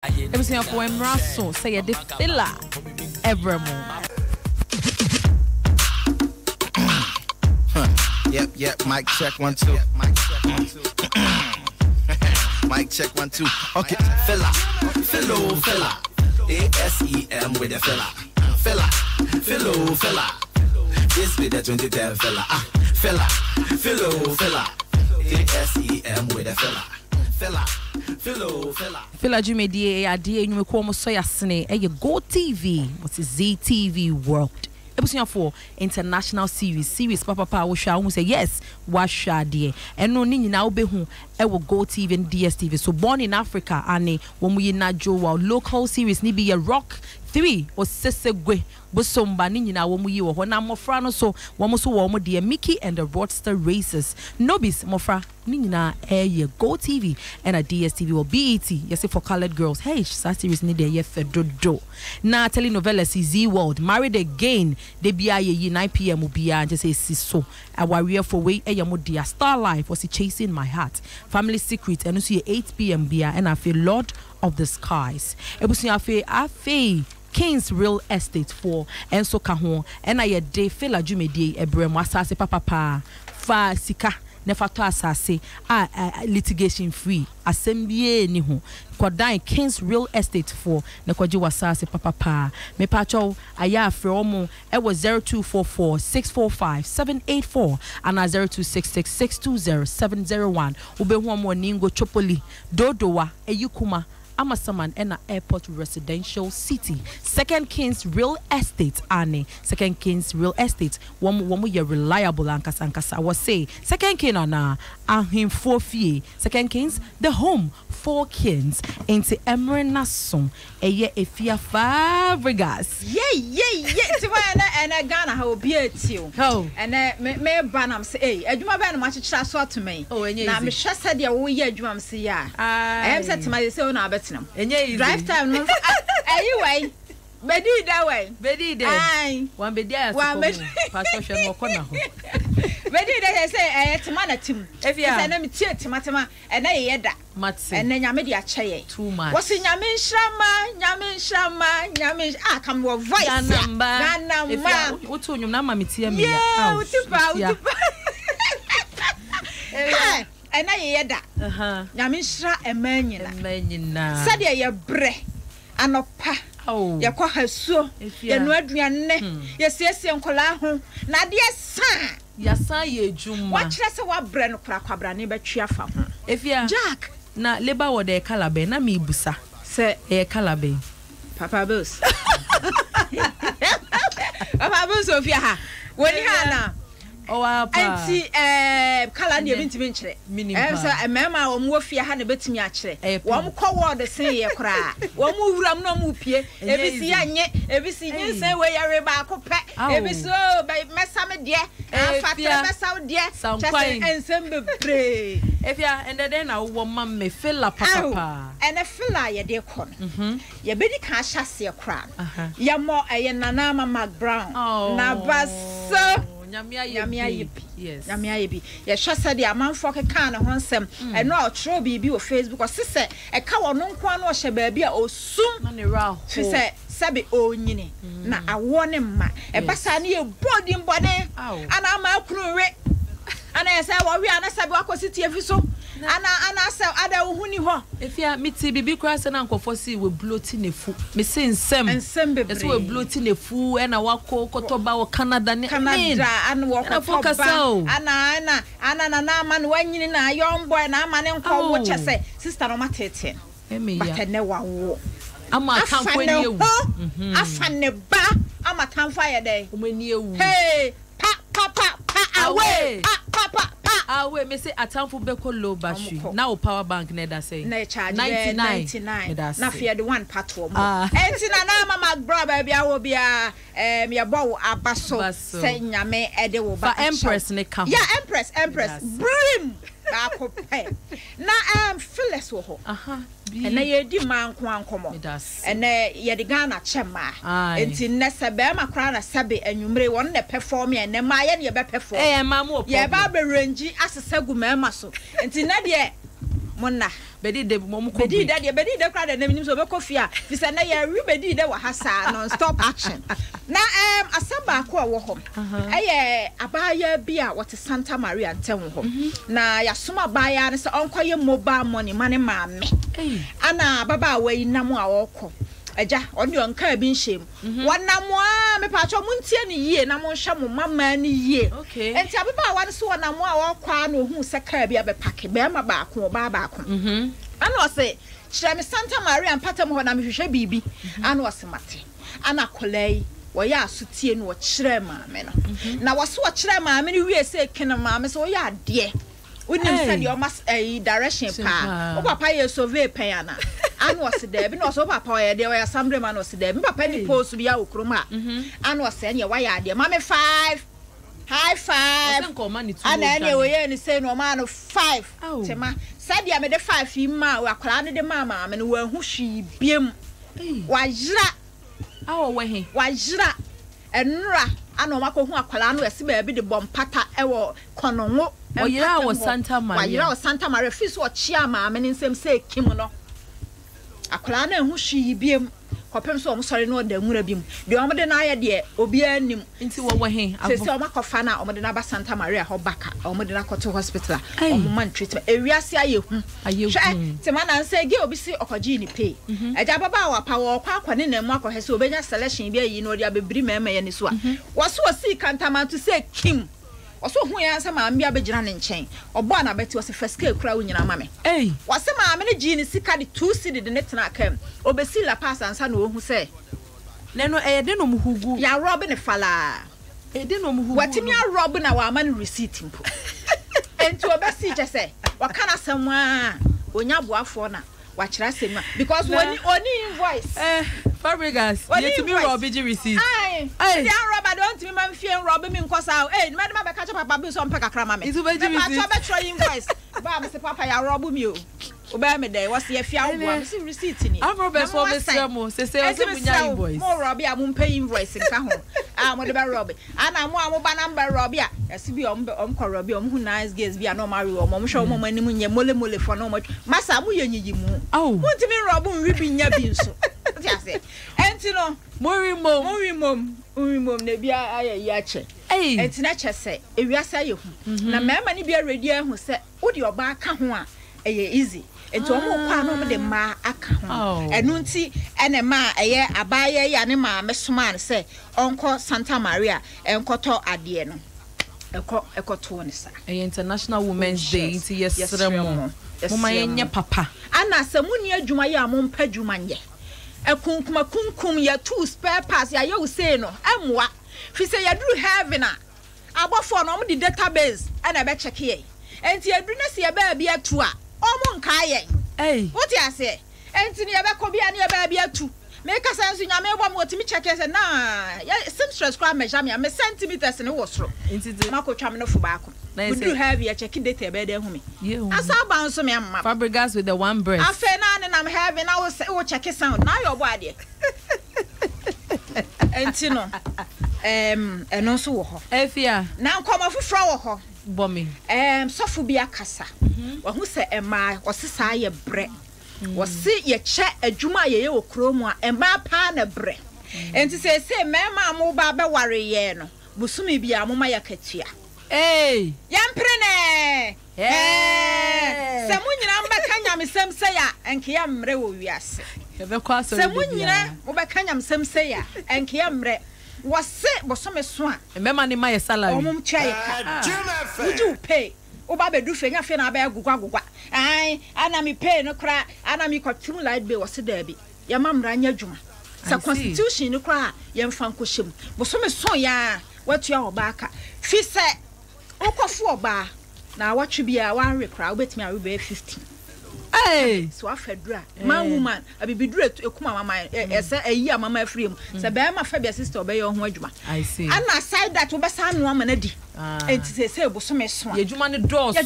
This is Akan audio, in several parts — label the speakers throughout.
Speaker 1: It was here for Emraso, say a Filla evermore.
Speaker 2: Yep, mic check 1 2. Mic check 1 2. Okay, Filla. ASEM with the Filla. Filla. This be the 2010 Filla. Filla. ASEM with the Filla.
Speaker 1: Filla Jumedi idea you call mo so yasne e Go TV what is ZTV World. It was for international series papa wo hwa wo say yes wa hwa de eno ni nyina wo behu e wo Go TV and DSTV so born in Africa ane wo mu yina jo wa local series ni be a Rock 3 or Sesegwe Busomba ni nyina wo mu yi wo na mofra no so wo mo so wo mo de Mickey and the Roadster Races nobis mofra ni nyina Go TV and a DSTV or BET yes for colored girls hey sa series ni de ye fedodo na telenovelas Z World Married Again de bia ye 9 p.m. bia just say so a warrior for way mo dia Star Life was Chasing My Heart Family Secret and so 8 p.m. bia and I feel Lord of the Skies ebusia afi King's Real Estate for Enso Kahon and I day Filla Jumedi Ebrem wasase papa fa sika nefa to asase litigation free assembly ni ho kodan King's Real Estate for ne kwaji wasase papa me pacho aya afre omo e was 0244 645 784 and 0266 620 701 ubehu omo ningo chopoli dodowa eyukuma Amasaman and Airport Residential City. Second King's Real Estate, Anne. Second King's Real Estate. One year reliable ankasa. I was say Second King ana him 4 fee. Second King's the home 4 kings into Emerina song. Eye efia Fabregas.
Speaker 3: Yeah. Tiwana and a Ghana how be it you.
Speaker 1: Oh.
Speaker 3: And me banam say, I do my band much transfer to me.
Speaker 1: Oh, and
Speaker 3: now me just said ya we year drum see ya. I am said to myself now bet drive time no anyway bedi that way
Speaker 1: bedi there one bedi as one pastor mo kona ho
Speaker 3: bedi there say timana tim if you say na me tie timatema e na ye da
Speaker 1: matse
Speaker 3: e na nyame de akyeye
Speaker 1: too much
Speaker 3: wose nyame nhyama come wo voice ganamba
Speaker 1: wotu nyum na ma me tie me
Speaker 3: ya utipa and I hear that. Yamisha emanyina. Said ye bre anopa.
Speaker 1: Oh,
Speaker 3: ya kwa haso. Ya no aduane. Yes nkola ho. Na de san.
Speaker 1: Ya san ye juma.
Speaker 3: What kire se wa bre no kra kwabra ne betwe afa ho.
Speaker 1: Efia.
Speaker 3: Jack.
Speaker 1: Na leba wo de kalabe na me busa. Se e kalabe.
Speaker 3: Papa Boss. Papa Boss Ofia ha. Woni ha na.
Speaker 1: Oh,
Speaker 3: anti kala ne binti nkyere so mema wo mu ofia ha ne betimi akyere wo mu kɔ word sen ye kora wo mu wuram no mu pie ebisi anye ebisi nyensen we yare ba akopɛ ebisi mesa me de afatra mesa wo de kyese ensem bebre
Speaker 1: efia endede na wo mam me Filla papa
Speaker 3: and a Filla ye de kɔ no ye bedi ka hyase kora ye mo eye nana mama Brown na baso Nyamia yes. Nyamia yebi. Ye hwa said the amanfo keka ne ho nsem. E no otro bibi o Facebook o sese e ka wono nko na o hye baabi a osum
Speaker 1: na ne ra ho.
Speaker 3: Sese sabe onyini na awo ne ma. E basa ne ye body mbone. Ana ama akunu we. Ana ye say wo we ana sabe akositi efi so. Ana say ada ohuni ho.
Speaker 1: Efia miti bibi kura se na nkofo si we bloati nefu. Me se nsem
Speaker 3: bebre.
Speaker 1: Ese we bloati nefu e na wako kotoba wo Canada ne.
Speaker 3: Canada ana wo kotoba. Ana na ama no wanyini na young boy na ama ne nko wo chese. Sister no matete. But ne wa wo.
Speaker 1: Ama tamfo ni ewu.
Speaker 3: Afa ne ba ama tamfo ya dey.
Speaker 1: Omani ewu.
Speaker 3: Hey, pa away.
Speaker 1: Awe me say atamfo beko low battery. Now power bank ne da say.
Speaker 3: Na charge
Speaker 1: 99.
Speaker 3: Na fear the one part wo. Enti na mama bro ba bia wo bia me bo abaso say nyame e de wo ba.
Speaker 1: Empress ne come.
Speaker 3: Yeah, Empress. Brim. Ba ko pe. Na Phyllis wo ho. And ye di man kwan komo. And ye di Ghana chema. Enti ne se be ma kra na sabe anwumre won ne perform ye ne ma ye ne be perform.
Speaker 1: Ma mo.
Speaker 3: Ye ba be range asesa gu ma so. Enti na de monna
Speaker 1: bedi de mom ko
Speaker 3: bedi de kra de nam nim so be kofia fi se na ya ri bedi de wa hasa non stop action na asaba ko wo ho abaya bi a what Santa Maria nten ho na ya soma abaya ne se onkoye mobile money mane maame ana baba wa inam a wokọ eja oni onka bi nshem wanam a me pa cho muntie ne yie na mo hya mo mama ne yie enti ababa wa ne so wanam a wokọ na ohun se ka bi abepake be ma ba ko ba ko ana ose kyerɛ me Santa Maria mpatam ho na me hwehwɛ bibi ana ose mate ana kolai wo ya asotie no wo kyerɛ maame no na wo so wo kyerɛ maame no wie se kene maame so wo ya ade unim said your mas direction pa o papa ye survey pen ana anu ose there bi no so papa ye there assembly man ose there bi papa ni post bi ya okroma anu ose ne wa ya there mama 5 high five ana ne we ye ni say no man 5 tema said ya me de 5 yi ma wa kwara ne de mama me no wa hu hwi biem wa yira
Speaker 1: awo we he
Speaker 3: wa yira enra ana o makohu akwara no ese ba bi de bompata ewo kononwo
Speaker 1: Oyira was Santa Maria.
Speaker 3: Oyira was Santa Maria. Fis wo chia ma me nsem say kim no. Akola na ehu hwi biem. Kopem so om sori no da nwura biem. De om de na aye de obi anim.
Speaker 1: Nti wo he.
Speaker 3: Se om akofa na om de na ba Santa Maria ho baka. Om de na koto hospital. Om man treatment. Ewiase aye hu. Te ma na nse ge obi si okoji ni pay. Eja baba wa pa wo kwa akwane na mu akohe se obenya selection bi ayi no de abebiri mema ye ni so a. Wo so si kantamanto say kim. Oso hu ya nsa maame bia begina ne nchen obo na beti o se first cake kura wunyina mame wase maame ne gi ne sika de 2 cedi de ne tena kam obesi la pass ansa na ohu se
Speaker 1: neno de no muhugu
Speaker 3: ya rob ne fala
Speaker 1: de no muhugu
Speaker 3: watimi a rob na wa ma ne receipt mpo enti obesi je se wakana samwa onya boafo na wa kira semma because oni invoice
Speaker 1: Fabregas, you to me rob BG receipt.
Speaker 3: Aye. They are rob don't me man fear rob me nkosa. Eh, me ma be catch papa bi so mpeka kra ma me.
Speaker 1: Itu BG receipt.
Speaker 3: Me pa try invoice. Ba me se papa ya rob me o. Oba me dey was ye fia wo me se receipt ni.
Speaker 1: I'm rob so me semo. Se munya invoice.
Speaker 3: Mo rob ya mo pay invoice nka ho. Ah mo de ba rob. Ana mo ba number rob ya. Yesi bi om ko rob ya om hu nice girls bi na ma rob. Mo hwe mo anim nye mole fo na mo. Masa mo yenyiyi mu.
Speaker 1: Oh.
Speaker 3: Wonti me rob nwi bi nya bi nso. Tiase. Enti no,
Speaker 1: Mori mom
Speaker 3: na bia aye ya che. Enti na che se, ewiase aye hu. Na mema ni bia ready ahu se, wo de oba aka ho a, eye easy. Enti omo kwa no mo de ma aka ho. Enu nti ene ma eye abaye ya ne ma mesoma se, onko Santa Maria, enkoto ade no. Ekoto ne sa.
Speaker 1: International Women's Day nti yesremo. Mama yenye papa.
Speaker 3: Ana se muni adwuma ye amompa adwuma nye. Kunkum ya 2 spare parts ya you say no emwa fi say ya do heaven a abofo no the database and be check here enti adru na se ya ba bia tu a omo nka ye what you say enti ne ya be ko bia ne ya ba bia tu me ka sanso nya me bom otimi check say na ya stress kwa measure me centimeters ne wo soro enti makotwa me no fo ba ko we do have ya check data be dey hu me asa ba nso me amma
Speaker 1: Fabregas with the one breast
Speaker 3: afa na ne nam heaven na wo check sound na your body enti no eno so wo ho
Speaker 1: efia
Speaker 3: na nkoma fufura wo ho
Speaker 1: bomi
Speaker 3: sofo bia kasa wo hu se ema wo sesa ye bre wo se ye che adwuma ye wo kromu a ema pa na bre enti se mema mo ba be ware ye no busumi bia mo ma yakatua yamprene se munyina mbeka nyamsem se ya enke ya mre wo wiase se munyina mo beka nyamsem se ya enke ya mre wose bosome so a
Speaker 1: mema ni ma ye salary
Speaker 3: omum tua ye ka would you pay oba be du fe nya fe na ba agugwa ai ana mi pay no kra ana mi kwatum light bill wose da bi ya mamra nya dwuma sa constitution no kra ye mfa nkohyem bosome so ya watua oba aka fi se okofo oba na watwe bia wan rekra obetimi arube 15 so afedra man woman abibidura ekuma mama ese ayi mama afrem se be ma fa bia sister obe ye ho adwuma
Speaker 1: I see
Speaker 3: and aside that obesa no ama na di enti se bosome so
Speaker 1: ye adwuma ne dros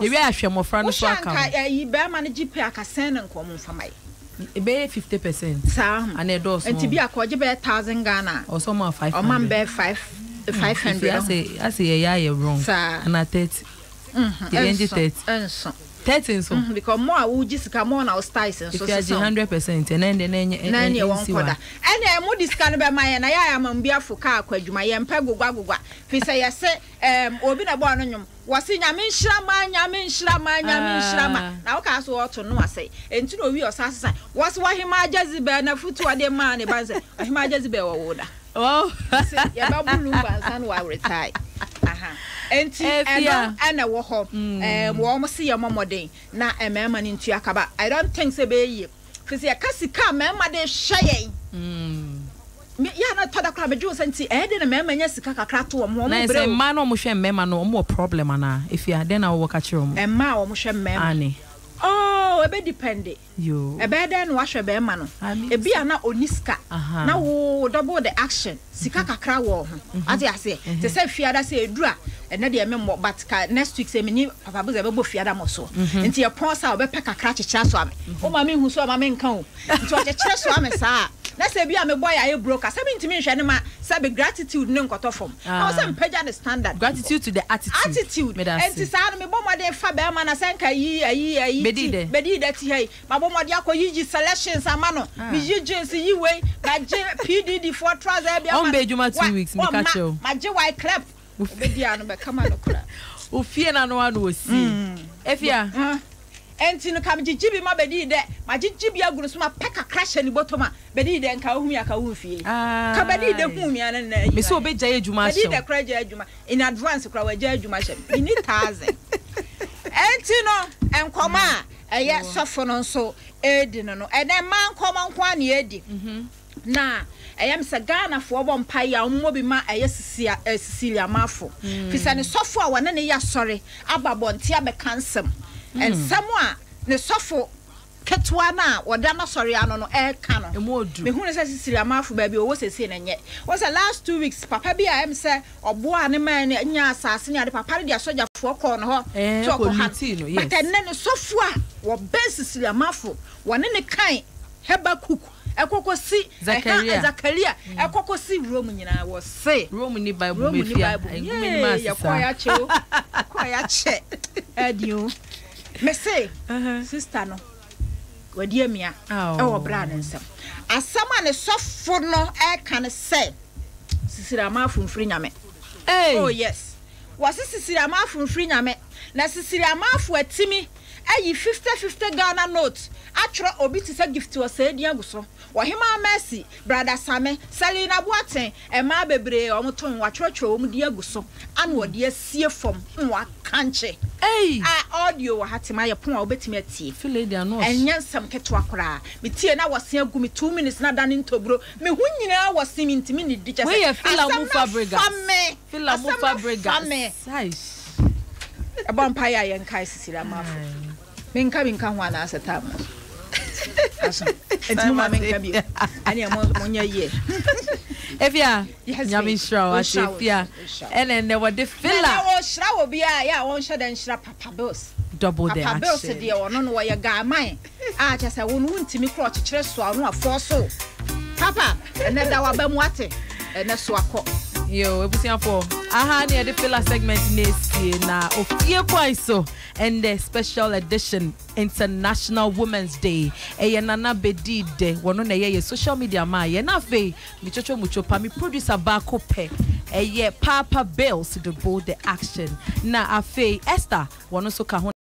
Speaker 1: ye wi ahwe mofra no so aka
Speaker 3: ayi be ma ne GP aka sen na nkom mfamai
Speaker 1: be 50%
Speaker 3: sa
Speaker 1: and e dos
Speaker 3: enti bia ko je be 1000 Ghana
Speaker 1: or some 500
Speaker 3: o man be 500
Speaker 1: I say ye wrong and at 30 the end 30 13 so
Speaker 3: because more uji sika more na styles so
Speaker 1: so 100% and then
Speaker 3: you won't koda and mo discan be my na ya am bia fo ka akwadwuma ye mpa gogwa fi say yes obi na bo anu nwom wasi nyame nhyirama na wo ka so oto no asai enti no wi osasa wasi wahima ajazibe na futu ade ma ne banse wahima ajazibe wo woda
Speaker 1: oh
Speaker 3: ya ba bulu bansan wa retire enti ana wo ho wo mo se yamomodin na emema ni ntua kaba I don't think say be yi fi say kasika mema de hye ya na toda kra beju senti de na mema nya sika kakra to mo
Speaker 1: na say ma no mo hwe mema no mo problem ana if ya then na wo ka kire mo
Speaker 3: ma wo mo hwe mema
Speaker 1: ani
Speaker 3: oh ebe depend
Speaker 1: yo
Speaker 3: ebe den wa hwe be ma no ebi ana oniska na wo double the action sika kakra wo ho ati ase te say fiada say edura ene de memmo but next week say meni papa bo ze be bo fiada mo so enti e pon sa obe pe kakra chechira so ame o ma me hu so ma me nka o enti o chechira so ame sa na say bia me boy aye broker say me ntimi hwe ne ma say be gratitude ne nkoto form I say mpaja the standard
Speaker 1: gratitude to the attitude
Speaker 3: enti sa no me bo mo de fa be ma na say nka yi bedi de ti hey ma bo mo de akoyi selections ama no me yi jeans yi we ga je PDD for trouser bia ma
Speaker 1: on be juma 2 weeks me catch you
Speaker 3: ma je white clap obedi anu be kama no kura
Speaker 1: ofie na no anu osi efia
Speaker 3: enti no kam jijibi ma bedi de ma jijibi agunu so ma peka crash ni botoma bedi de nka ohumi aka hu fie ka bedi de hu mi ana na yi
Speaker 1: me so obeja ejuma
Speaker 3: bedi de crash ejuma in advance kra wa ja ejuma she we need 1000 enti no enkoma eye sofo no so edi no ene man koma nkwa na edi na ayam se Ghana fo bo mpa ya ommo bi ma aye Cecilia mafo fisa ne sofo a wona ne ya sori ababonte abekansem ensamo a ne sofo ketwa na woda na sori ano no e ka no me hu ne se Cecilia mafo ba bi o wo sese na nye was the last 2 weeks papa bi ayam se obo a ne man nya asase ne ade papa de asoja fo ko no ho so ko hatino yes but ne sofo a wo be Cecilia mafo wona ne kan Hebakuk ekokosi Zakaria ekokosi Rome nyina wo se
Speaker 1: Rome ni Bible me fia engumi ma sisa
Speaker 3: kwa ya che adio me say sister no wadi amia e wo bra ne nsem asama ne sofo no e kan se sisira ma funfiri nyame oh yes wasi sisira ma funfiri nyame na sisira ma fu atimi ayi 50 Ghana note atro obi ti se gift wo se dia guso wo hima Mercy brother Same Selina Boaten e ma bebre o mton wa chrochro o mu dia guso an wo dia sie fom nwa kanche audio wa hatima ye pon a obetimi atie
Speaker 1: feel dia no
Speaker 3: enyansam keto akora metie na wose agu me 2 minutes na dane ntobro me hu nyina wose mi ntimi ni di chese
Speaker 1: we Filla mu Fabriga size
Speaker 3: e bon pa ya yen kai Cecilia mafo minka ho ana asetam aso enti ma minka bi ani mo nya ye
Speaker 1: efia nyame shraw afia ene ne wode Filla
Speaker 3: wo shraw obi a ya won hye den shra papa bills
Speaker 1: double the action
Speaker 3: papa bills de wono no ye ga man a chese wonu ntimi kro chekere so anu afo so papa ene da wa ba mu ate ene so akọ
Speaker 1: yo ebusiafo aha ne the Filla segment next na Ofiekwanso and the special edition International Women's Day nana bedide wono na ye social media ma ye na fe mi chocho muchopa mi producer ba ko pe papa bills to the bold the action na afe Esther wono so ka